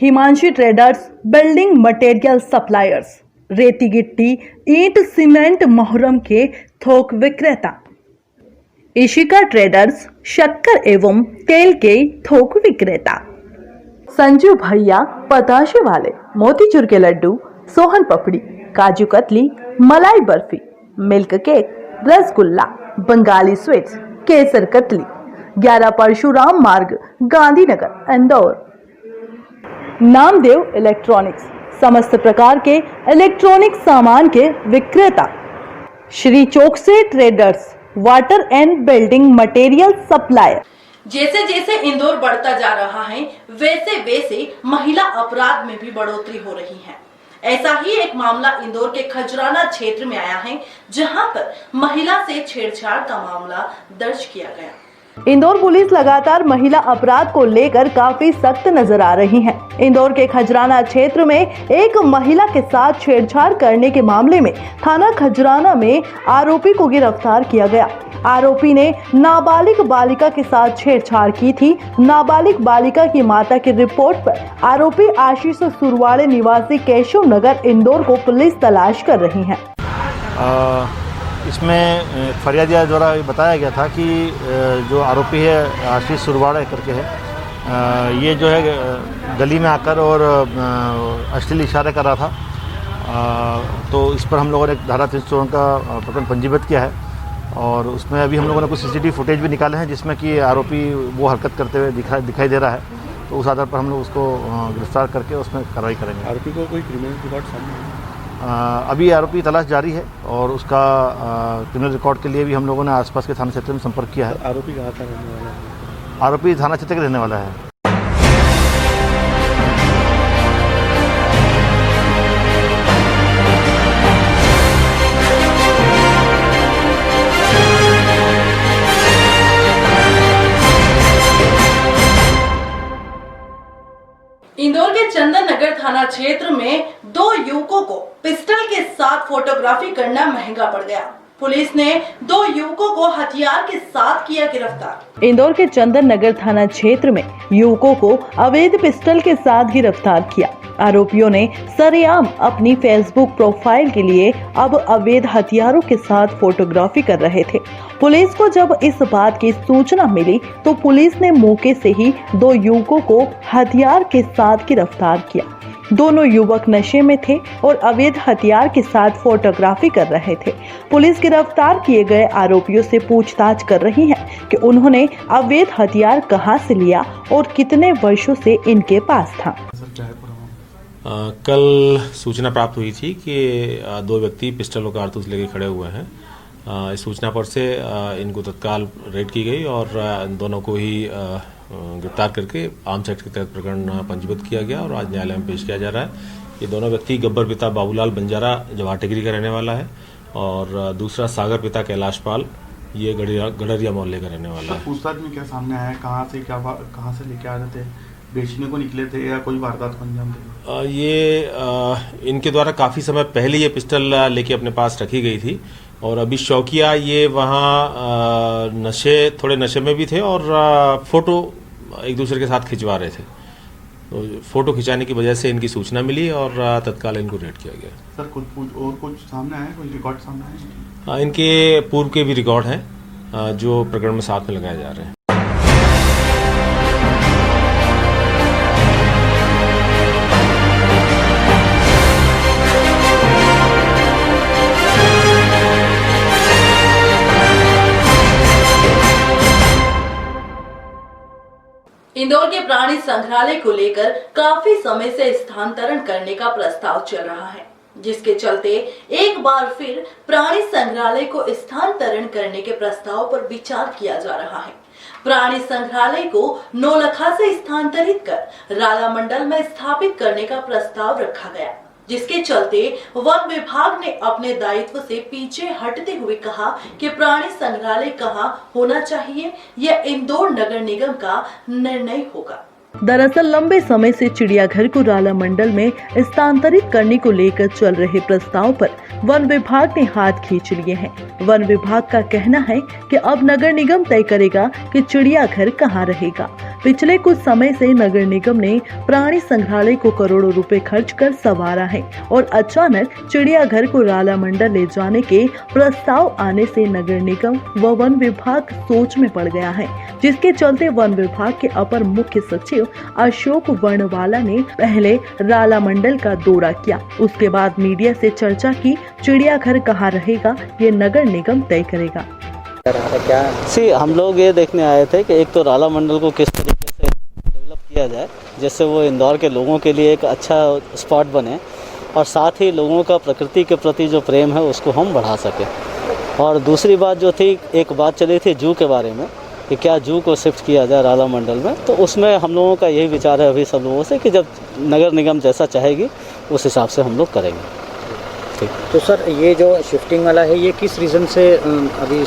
Himanshi traders, building material suppliers, रेती गिट्टी, ईंट, सीमेंट, मोहरम के थोक विक्रेता। इशिका ट्रेडर्स, शक्कर एवं तेल के थोक विक्रेता। संजू भैया पताशे वाले, मोतीचूर के लड्डू, सोहन पपड़ी, kaju katli, malai barfi, milk cake, rasgulla, Bengali sweets, kesar katli, 11 Parshuram Marg, Gandhinagar, Indore. Namdev electronics, समस्त प्रकार के इलेक्ट्रॉनिक सामान के विक्रेता। Shri Chokse traders, water and building material supplier. जैसे जैसे इंदौर बढ़ता जा रहा है वैसे वैसे महिला अपराध में भी बढ़ोतरी हो रही है। ऐसा ही एक मामला इंदौर के खजराना क्षेत्र में आया है, जहां पर महिला से छेड़छाड़ का मामला दर्ज किया गया। इंदौर पुलिस लगातार महिला अपराध को लेकर काफी सख्त नजर आ रही है। इंदौर के खजराना क्षेत्र में एक महिला के साथ छेड़छाड़ करने के मामले में थाना खजराना में आरोपी को गिरफ्तार किया गया। आरोपी ने नाबालिग बालिका के साथ छेड़छाड़ की थी। नाबालिग बालिका की माता की रिपोर्ट पर आरोपी आशीष सुरवाड़े निवासी केशव नगर इंदौर को पुलिस तलाश कर रही है। इसमें फरियादिया द्वारा बताया गया था कि जो आरोपी है आशीष सुरवाड़े करके है, ये जो है गली में आकर और अश्लील इशारे कर रहा था। तो इस पर हम लोगों ने धारा 354 का प्रकरण पंजीबद्ध किया है और उसमें अभी हम लोगों ने कुछ सीसीटीवी फुटेज भी निकाले हैं जिसमें कि आरोपी वो हरकत करते हुए दिखाई दे रहा है। तो उस आधार पर हम लोग उसको गिरफ्तार करके उसमें कार्रवाई करेंगे। आरोपी को कोई क्रिमिनल रिकॉर्ड सामने है? अभी आरोपी तलाश जारी है और उसका क्रिमिनल रिकॉर्ड के लिए भी हम लोगों ने आसपास के थाना क्षेत्र में संपर्क किया है। आरोपी कहाँ का रहने वाला है? आरोपी थाना क्षेत्र के रहने वाला है। इंदौर के चंदन नगर थाना क्षेत्र में 2 युवकों को पिस्टल के साथ फोटोग्राफी करना महंगा पड़ गया। पुलिस ने 2 युवकों को हथियार के साथ किया गिरफ्तार। इंदौर के चंदन नगर थाना क्षेत्र में युवकों को अवैध पिस्टल के साथ गिरफ्तार किया। आरोपियों ने सरेआम अपनी फेसबुक प्रोफाइल के लिए अब अवैध हथियारों के साथ फोटोग्राफी कर रहे थे। पुलिस को जब इस बात की सूचना मिली तो पुलिस ने मौके से ही 2 युवकों को हथियार के साथ गिरफ्तार किया। दोनों युवक नशे में थे और अवैध हथियार के साथ फोटोग्राफी कर रहे थे। पुलिस गिरफ्तार किए गए आरोपियों से पूछताछ कर रही है कि उन्होंने अवैध हथियार कहां से लिया और कितने वर्षों से इनके पास था। कल सूचना प्राप्त हुई थी कि 2 व्यक्ति पिस्टल और कारतूस लेके खड़े हुए हैं। इस सूचना पर से इनको तत्काल रेड की गई और दोनों को ही गिरफ्तार करके आर्म्स एक्ट के तहत प्रकरण पंजीबद्ध किया गया और आज न्यायालय में पेश किया जा रहा है। ये दोनों व्यक्ति गब्बर पिता बाबूलाल बंजारा जवाहर टिकरी का रहने वाला है और दूसरा सागर पिता कैलाश पाल, ये गडरिया मोहल्ले का रहने वाला है। पूछताछ में क्या सामने आया, कहाँ से लेके आ रहे थे, बेचने को निकले थे या कोई वारदात को अंजाम दिया? ये इनके द्वारा काफ़ी समय पहले ये पिस्टल लेके अपने पास रखी गई थी और अभी शौकिया ये वहाँ थोड़े नशे में भी थे और फोटो एक दूसरे के साथ खिंचवा रहे थे। तो फोटो खिंचाने की वजह से इनकी सूचना मिली और तत्काल इनको रेड किया गया। सर कुछ सामने आया, कोई रिकॉर्ड सामने आया? इनके पूर्व के भी रिकॉर्ड हैं जो प्रकरण में साथ में लगाए जा रहे हैं। इंदौर के प्राणी संग्रहालय को लेकर काफी समय से स्थानांतरण करने का प्रस्ताव चल रहा है, जिसके चलते एक बार फिर प्राणी संग्रहालय को स्थानांतरण करने के प्रस्ताव पर विचार किया जा रहा है। प्राणी संग्रहालय को नौलखा से स्थानांतरित कर राला मंडल में स्थापित करने का प्रस्ताव रखा गया, जिसके चलते वन विभाग ने अपने दायित्व से पीछे हटते हुए कहा कि प्राणी संग्रहालय कहां होना चाहिए यह इंदौर नगर निगम का निर्णय होगा। दरअसल लंबे समय से चिड़ियाघर को राला मंडल में स्थानांतरित करने को लेकर चल रहे प्रस्ताव पर वन विभाग ने हाथ खींच लिए हैं। वन विभाग का कहना है कि अब नगर निगम तय करेगा कि चिड़ियाघर कहां रहेगा। पिछले कुछ समय से नगर निगम ने प्राणी संग्रहालय को करोड़ों रुपए खर्च कर संवारा है और अचानक चिड़ियाघर को राला मंडल ले जाने के प्रस्ताव आने से नगर निगम व वन विभाग सोच में पड़ गया है, जिसके चलते वन विभाग के अपर मुख्य सचिव अशोक वर्णवाला ने पहले राला मंडल का दौरा किया। उसके बाद मीडिया से चर्चा की। चिड़ियाघर कहाँ रहेगा ये नगर निगम तय करेगा। हम लोग ये देखने आए थे कि एक तो राला मंडल को किस तरीके से डेवलप किया जाए जिससे वो इंदौर के लोगों के लिए एक अच्छा स्पॉट बने और साथ ही लोगों का प्रकृति के प्रति जो प्रेम है उसको हम बढ़ा सकें। और दूसरी बात जो थी, एक बात चली थी जू के बारे में कि क्या जू को शिफ्ट किया जाए राला मंडल में, तो उसमें हम लोगों का यही विचार है अभी सब लोगों से कि जब नगर निगम जैसा चाहेगी उस हिसाब से हम लोग करेंगे। तो सर ये जो शिफ्टिंग वाला है ये किस रीज़न से अभी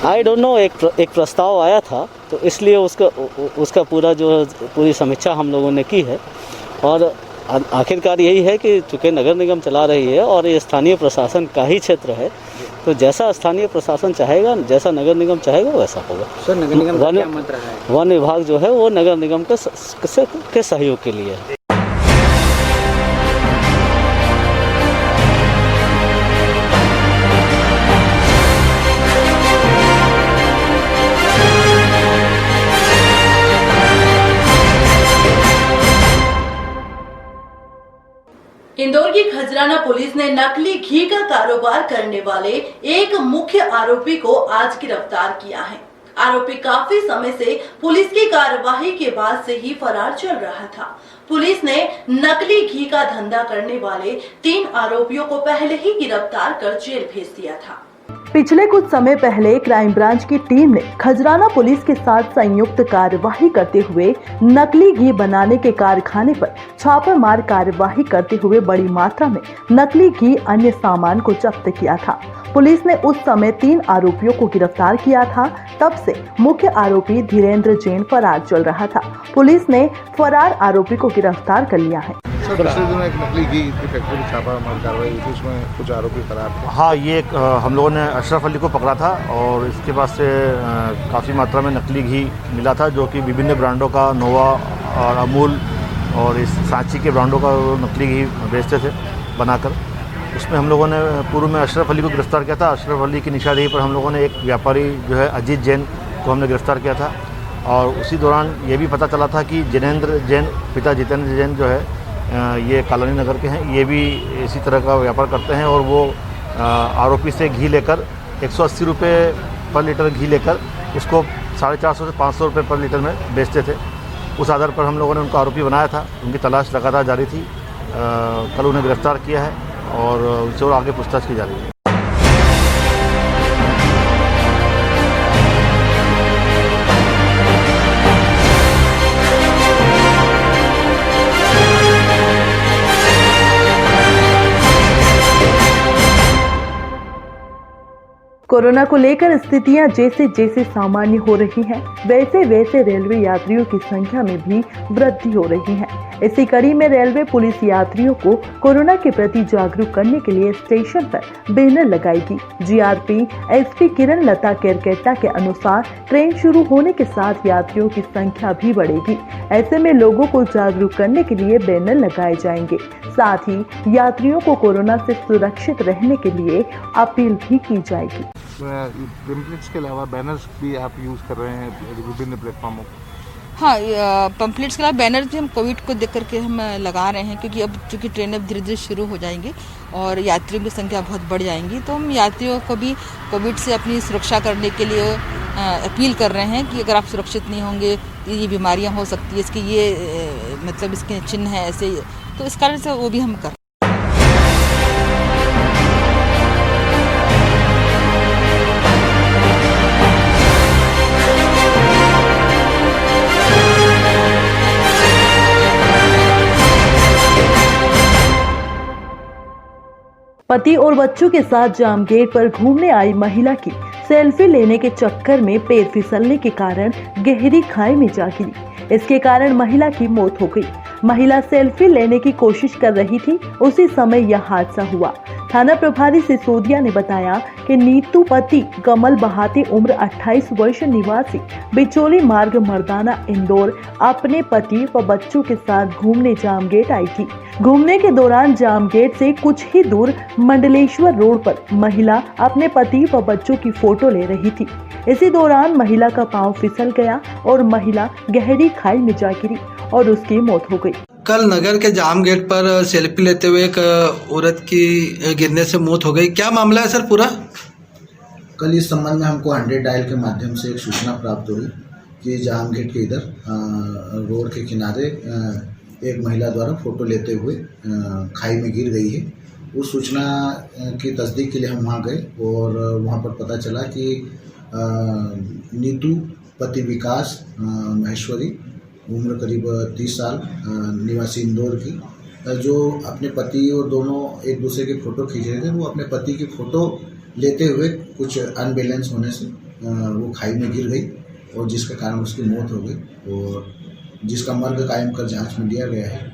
आई डोंट नो, एक प्रस्ताव आया था तो इसलिए उसका पूरी समीक्षा हम लोगों ने की है और आखिरकार यही है कि चूँकि नगर निगम चला रही है और ये स्थानीय प्रशासन का ही क्षेत्र है, तो जैसा स्थानीय प्रशासन चाहेगा, जैसा नगर निगम चाहेगा वैसा होगा। सर नगर निगम का क्या मत रहा है? वन विभाग जो है वो नगर निगम के सहयोग के लिए है। इंदौर की खजराना पुलिस ने नकली घी का कारोबार करने वाले एक मुख्य आरोपी को आज गिरफ्तार किया है। आरोपी काफी समय से पुलिस की कार्यवाही के बाद से ही फरार चल रहा था। पुलिस ने नकली घी का धंधा करने वाले 3 आरोपियों को पहले ही गिरफ्तार कर जेल भेज दिया था। पिछले कुछ समय पहले क्राइम ब्रांच की टीम ने खजराना पुलिस के साथ संयुक्त कार्यवाही करते हुए नकली घी बनाने के कारखाने पर छापेमार कार्यवाही करते हुए बड़ी मात्रा में नकली घी अन्य सामान को जब्त किया था। पुलिस ने उस समय 3 आरोपियों को गिरफ्तार किया था। तब से मुख्य आरोपी धीरेन्द्र जैन फरार चल रहा था। पुलिस ने फरार आरोपी को गिरफ्तार कर लिया है। सर, पिछले दिनों एक नकली घी की फैक्ट्री में छापामार कार्रवाई हुई थी, उसमें कुछ आरोपी फरार थे। हाँ, ये हम लोगों ने अशरफ अली को पकड़ा था और इसके पास से काफ़ी मात्रा में नकली घी मिला था, जो कि विभिन्न ब्रांडों का, नोवा और अमूल और इस सांची के ब्रांडों का नकली घी बेचते थे बनाकर। उसमें हम लोगों ने पूर्व में अशरफ अली को गिरफ्तार किया था। अशरफ अली की निशानदेही पर हम लोगों ने एक व्यापारी जो है अजीत जैन को हमने गिरफ्तार किया था और उसी दौरान ये भी पता चला था कि जिनेंद्र जैन, पिता जितेंद्र जैन जो है ये कॉलोनी नगर के हैं, ये भी इसी तरह का व्यापार करते हैं और वो आरोपी से घी लेकर 180 रुपये पर लीटर घी लेकर उसको 450 से 500 रुपये पर लीटर में बेचते थे। उस आधार पर हम लोगों ने उनको आरोपी बनाया था। उनकी तलाश लगातार जारी थी। कल उन्हें गिरफ्तार किया है और उनसे और आगे पूछताछ की जा रही है। कोरोना को लेकर स्थितियां जैसे जैसे सामान्य हो रही हैं, वैसे वैसे रेलवे यात्रियों की संख्या में भी वृद्धि हो रही है। इसी कड़ी में रेलवे पुलिस यात्रियों को कोरोना के प्रति जागरूक करने के लिए स्टेशन पर बैनर लगाएगी। जीआरपी एसपी किरण लता केरकेट्टा के अनुसार ट्रेन शुरू होने के साथ यात्रियों की संख्या भी बढ़ेगी। ऐसे में लोगों को जागरूक करने के लिए बैनर लगाए जाएंगे। साथ ही यात्रियों को कोरोना से सुरक्षित रहने के लिए अपील भी की जाएगी। पैम्फलेट्स के अलावा बैनर्स भी आप यूज़ कर रहे हैं विभिन्न प्लेटफॉर्मों? हाँ, पंपलेट्स के अलावा बैनर भी हम कोविड को देख करके हम लगा रहे हैं, क्योंकि अब चूँकि ट्रेनें अब धीरे धीरे शुरू हो जाएंगी और यात्रियों की संख्या बहुत बढ़ जाएंगी, तो हम यात्रियों को भी कोविड से अपनी सुरक्षा करने के लिए अपील कर रहे हैं कि अगर आप सुरक्षित नहीं होंगे तो ये बीमारियां हो सकती है, इसके ये मतलब इसके चिन्ह हैं ऐसे, तो इस कारण से वो भी हम कर। पति और बच्चों के साथ जाम गेट पर घूमने आई महिला की सेल्फी लेने के चक्कर में पैर फिसलने के कारण गहरी खाई में जा गिरी। इसके कारण महिला की मौत हो गई। महिला सेल्फी लेने की कोशिश कर रही थी, उसी समय यह हादसा हुआ। थाना प्रभारी सिसोदिया ने बताया कि नीतू पति कमल बहाती उम्र 28 वर्ष निवासी बिचौली मार्ग मर्दाना इंदौर अपने पति व बच्चों के साथ घूमने जामगेट आई थी। घूमने के दौरान जामगेट से कुछ ही दूर मंडलेश्वर रोड पर महिला अपने पति व बच्चों की फोटो ले रही थी। इसी दौरान महिला का पांव फिसल गया और महिला गहरी खाई में जा गिरी और उसकी मौत हो गई। कल नगर के जाम गेट पर सेल्फी लेते हुए एक औरत की गिरने से मौत हो गई। क्या मामला है सर पूरा? कल इस संबंध में हमको 100 डायल के माध्यम से एक सूचना प्राप्त हुई कि जाम गेट के इधर रोड के किनारे एक महिला द्वारा फोटो लेते हुए खाई में गिर गई है। उस सूचना की तस्दीक के लिए हम वहाँ गए और वहाँ पर पता चला कि नीतू पति विकास महेश्वरी उम्र करीब 30 साल निवासी इंदौर की, जो अपने पति और दोनों एक दूसरे के फ़ोटो खींच रहे थे, वो अपने पति की फ़ोटो लेते हुए कुछ अनबैलेंस होने से वो खाई में गिर गई और जिसके कारण उसकी मौत हो गई और जिसका मर्ग कायम कर जांच में लिया गया है।